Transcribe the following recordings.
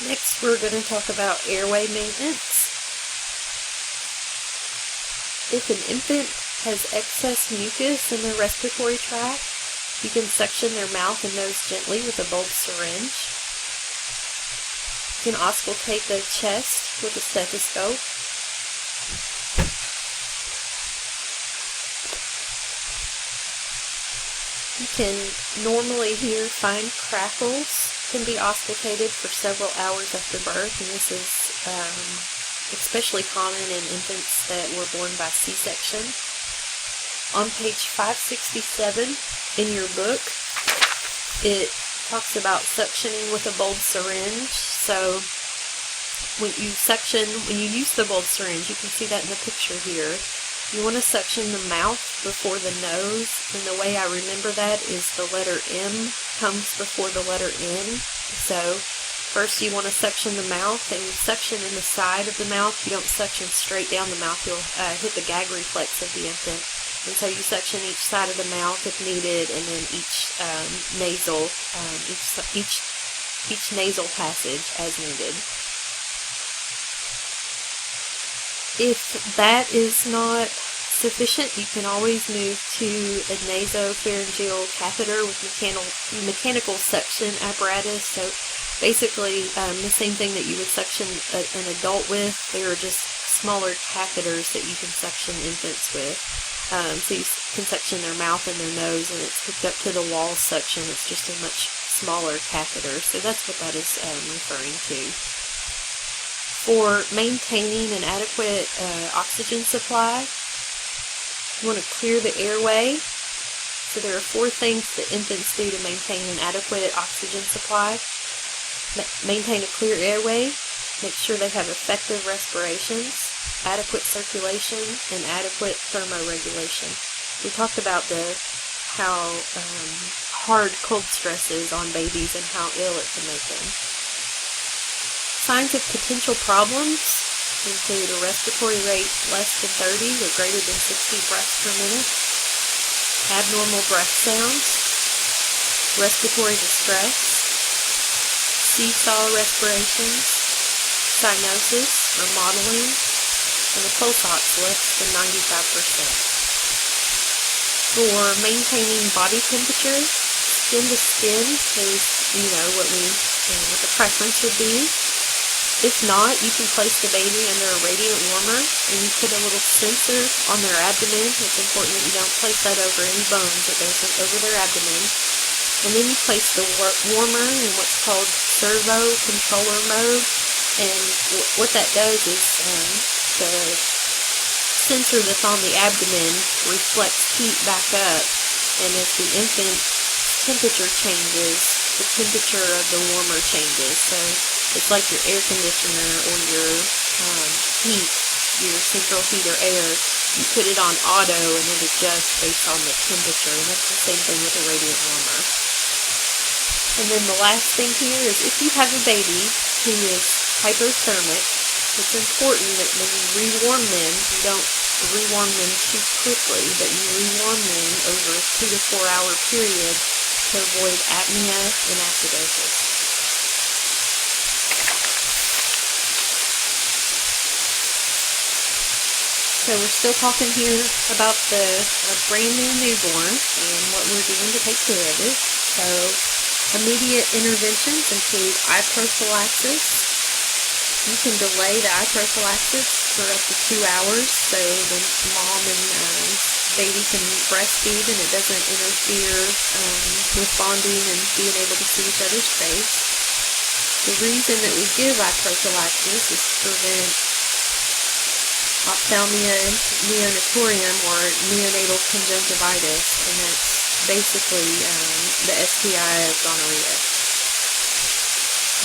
Next, we're going to talk about airway maintenance. If an infant has excess mucus in their respiratory tract, you can suction their mouth and nose gently with a bulb syringe. You can auscultate the chest with a stethoscope. You can normally hear fine crackles, can be auscultated for several hours after birth, and this is especially common in infants that were born by C-section. On page 567 in your book, it talks about suctioning with a bulb syringe. So when you use the bulb syringe, you can see that in the picture here. You want to suction the mouth before the nose, and the way I remember that is the letter M comes before the letter N. So first you want to suction the mouth, and you suction in the side of the mouth. You don't suction straight down the mouth. You'll hit the gag reflex of the infant. And so you suction each side of the mouth if needed, and then each nasal passage as needed. If that is not sufficient, you can always move to a nasopharyngeal catheter with mechanical suction apparatus. So basically the same thing that you would suction an adult with. There are just smaller catheters that you can suction infants with. So you can suction their mouth and their nose, and it's hooked up to the wall suction. It's just a much smaller catheter. So that's what that is referring to. For maintaining an adequate oxygen supply, you want to clear the airway. So there are 4 things that infants do to maintain an adequate oxygen supply. Maintain a clear airway, make sure they have effective respirations, adequate circulation, and adequate thermoregulation. We talked about how hard cold stress is on babies and how ill it can make them. Signs of potential problems include a respiratory rate less than 30 or greater than 60 breaths per minute, abnormal breath sounds, respiratory distress, seesaw respirations, cyanosis or mottling, and a pulse ox less than 95%. For maintaining body temperature, skin to skin is, what the preference would be. If not, you can place the baby under a radiant warmer, and you put a little sensor on their abdomen. It's important that you don't place that over any bones. It goes over their abdomen. And then you place the warmer in what's called servo controller mode. And what that does is the sensor that's on the abdomen reflects heat back up, and as the infant's temperature changes, the temperature of the warmer changes. So it's like your air conditioner or your heat, your central heat or air. You put it on auto and it adjusts based on the temperature, and that's the same thing with a radiant warmer. And then the last thing here is if you have a baby who is hypothermic, it's important that when you rewarm them, you don't rewarm them too quickly, but you rewarm them over a 2 to 4 hour period to avoid apnea and acidosis. So we're still talking here about a brand new newborn and what we're doing to take care of it. So immediate interventions include eye prophylaxis. You can delay the eye prophylaxis for up to 2 hours so the mom and baby can breastfeed and it doesn't interfere with bonding and being able to see each other's face. The reason that we give eye prophylaxis is to prevent ophthalmia neonatorium or neonatal conjunctivitis, and that's basically the STI of gonorrhea.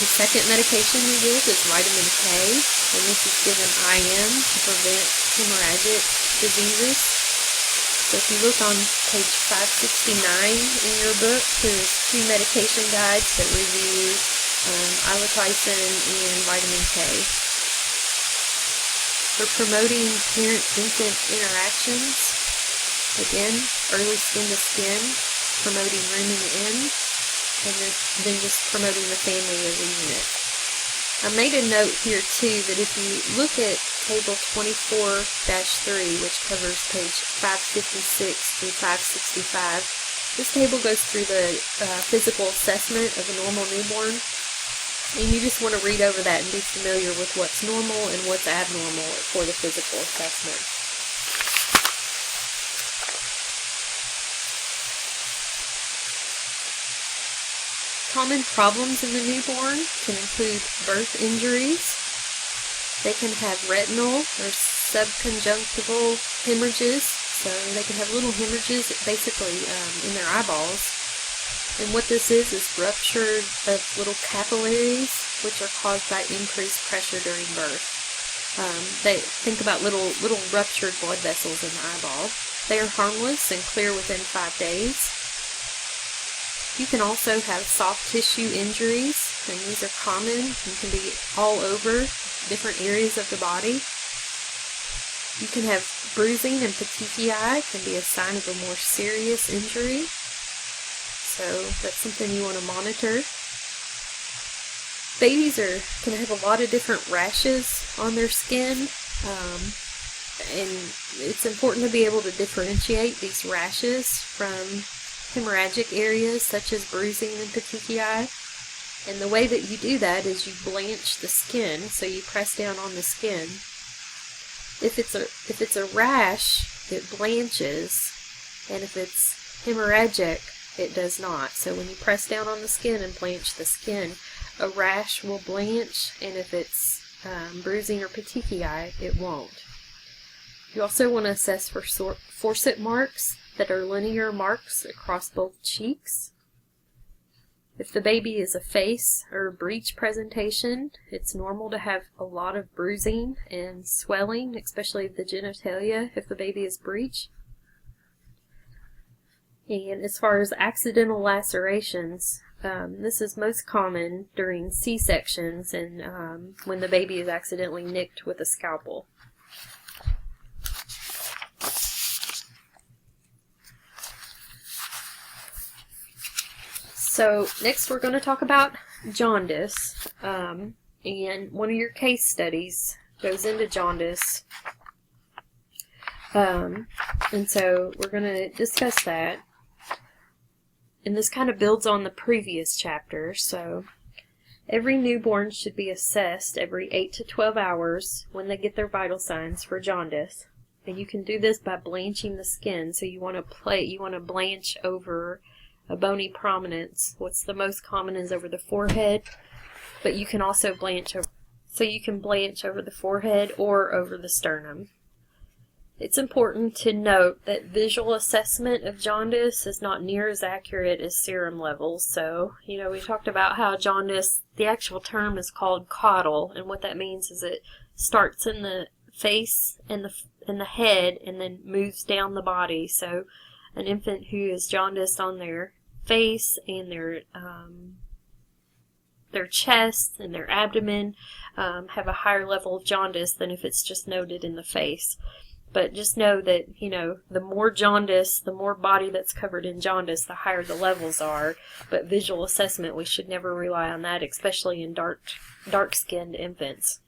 The second medication we give is vitamin K, and this is given IM to prevent hemorrhagic diseases. So if you look on page 569 in your book, there's 2 medication guides that review ilotycin and vitamin K. For promoting parent-infant interactions, again, early skin-to-skin, promoting rooming in, and then just promoting the family as a unit. I made a note here too that if you look at table 24-3, which covers page 556 through 565, this table goes through the physical assessment of a normal newborn, and you just want to read over that and be familiar with what's normal and what's abnormal for the physical assessment. Common problems in the newborn can include birth injuries. They can have retinal or subconjunctival hemorrhages, so they can have little hemorrhages basically in their eyeballs. And what this is rupture of little capillaries, which are caused by increased pressure during birth. They think about little ruptured blood vessels in the eyeball. They are harmless and clear within 5 days. You can also have soft tissue injuries, and these are common and can be all over different areas of the body. You can have bruising and petechiae, can be a sign of a more serious injury. So that's something you want to monitor. Babies can have a lot of different rashes on their skin, and it's important to be able to differentiate these rashes from hemorrhagic areas such as bruising and petechiae. And the way that you do that is you blanch the skin, so you press down on the skin. If it's a rash, it blanches, and if it's hemorrhagic, it does not. So when you press down on the skin and blanch the skin, a rash will blanch, and if it's bruising or petechiae, it won't. You also want to assess for forceps marks that are linear marks across both cheeks. If the baby is a face or breech presentation, it's normal to have a lot of bruising and swelling, especially the genitalia if the baby is breech. And as far as accidental lacerations, this is most common during C-sections and when the baby is accidentally nicked with a scalpel. So next we're going to talk about jaundice, and one of your case studies goes into jaundice, and so we're going to discuss that, and this kind of builds on the previous chapter. So every newborn should be assessed every 8 to 12 hours when they get their vital signs for jaundice, and you can do this by blanching the skin. So you want to blanch over a bony prominence. What's the most common is over the forehead, but you can also blanch over, so you can blanch over the forehead or over the sternum. It's important to note that visual assessment of jaundice is not near as accurate as serum levels. So, we talked about how jaundice, the actual term is called caudal, and what that means is it starts in the face and the head and then moves down the body. So an infant who is jaundiced on their face and their chest and their abdomen have a higher level of jaundice than if it's just noted in the face. But just know that, the more jaundice, the more body that's covered in jaundice, the higher the levels are. But visual assessment, we should never rely on that, especially in dark-skinned infants.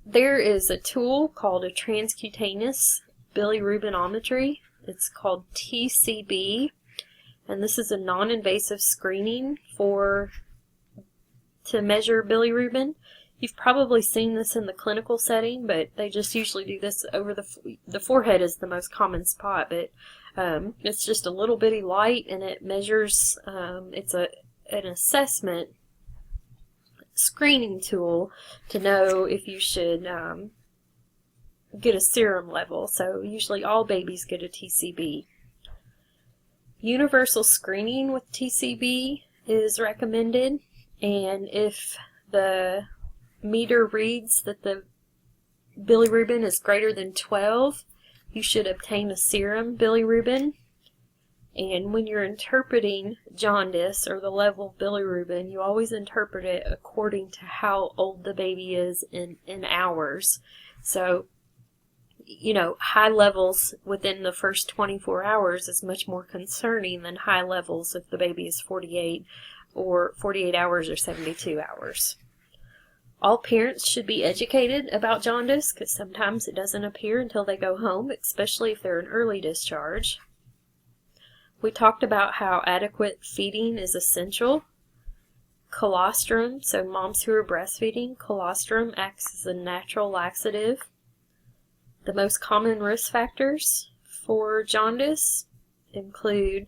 There is a tool called a transcutaneous bilirubinometry. It's called TCB, and this is a non-invasive screening to measure bilirubin. You've probably seen this in the clinical setting, but they just usually do this over the forehead is the most common spot, but it's just a little bitty light, and it measures, it's an assessment screening tool to know if you should get a serum level. So usually all babies get a TCB. Universal screening with TCB is recommended, and if the meter reads that the bilirubin is greater than 12, you should obtain a serum bilirubin. And when you're interpreting jaundice or the level of bilirubin, you always interpret it according to how old the baby is in hours. So, high levels within the first 24 hours is much more concerning than high levels if the baby is 48 or 48 hours or 72 hours. All parents should be educated about jaundice because sometimes it doesn't appear until they go home, especially if they're an early discharge. We talked about how adequate feeding is essential. Colostrum, so moms who are breastfeeding, colostrum acts as a natural laxative. The most common risk factors for jaundice include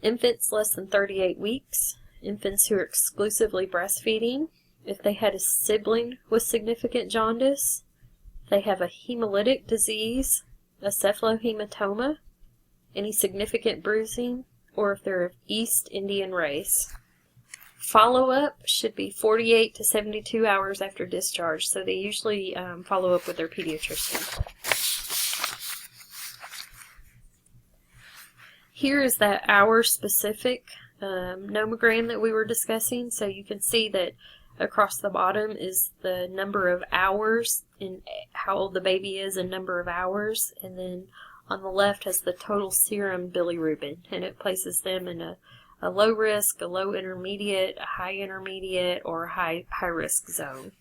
infants less than 38 weeks, infants who are exclusively breastfeeding, if they had a sibling with significant jaundice, they have a hemolytic disease, a cephalohematoma, any significant bruising, or if they're of East Indian race. Follow-up should be 48 to 72 hours after discharge, so they usually follow up with their pediatrician. Here is that hour-specific nomogram that we were discussing, so you can see that across the bottom is the number of hours and how old the baby is in number of hours, and then on the left has the total serum bilirubin, and it places them in a low risk, a low intermediate, a high intermediate, or a high risk zone.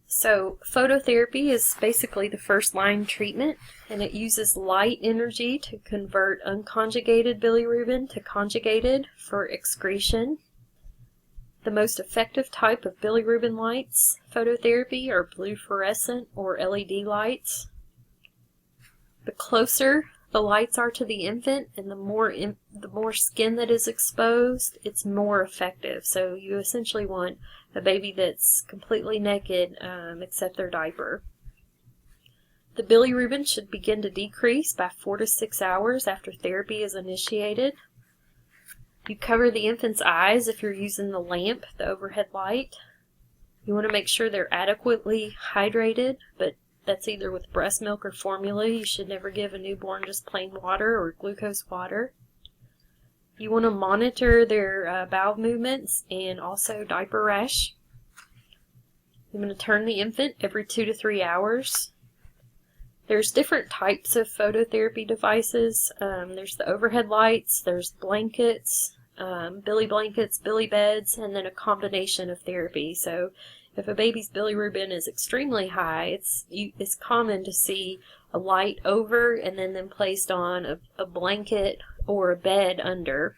So phototherapy is basically the first line treatment, and it uses light energy to convert unconjugated bilirubin to conjugated for excretion. The most effective type of bilirubin lights phototherapy are blue fluorescent or LED lights. The closer the lights are to the infant and the more skin that is exposed, it's more effective. So you essentially want a baby that's completely naked except their diaper. The bilirubin should begin to decrease by 4 to 6 hours after therapy is initiated. You cover the infant's eyes if you're using the lamp, the overhead light. You want to make sure they're adequately hydrated, but that's either with breast milk or formula. You should never give a newborn just plain water or glucose water. You want to monitor their bowel movements and also diaper rash. You want to turn the infant every 2 to 3 hours. There's different types of phototherapy devices. There's the overhead lights, there's blankets, billy blankets, billy beds, and then a combination of therapy. So if a baby's bilirubin is extremely high, it's common to see a light over and then placed on a blanket or a bed under.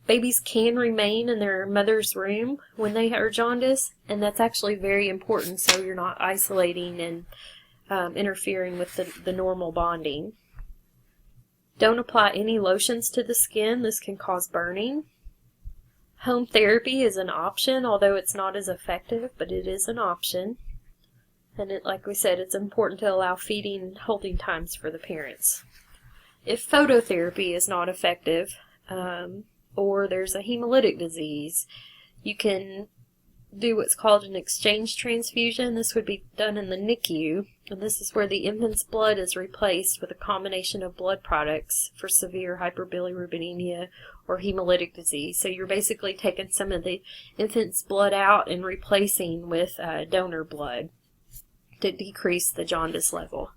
Babies can remain in their mother's room when they are jaundiced, and that's actually very important so you're not isolating and interfering with the normal bonding. Don't apply any lotions to the skin. This can cause burning. Home therapy is an option, although it's not as effective, but it is an option. And like we said, it's important to allow feeding and holding times for the parents. If phototherapy is not effective, or there's a hemolytic disease, you can do what's called an exchange transfusion. This would be done in the NICU, and this is where the infant's blood is replaced with a combination of blood products for severe hyperbilirubinemia or hemolytic disease. So you're basically taking some of the infant's blood out and replacing with donor blood to decrease the jaundice level.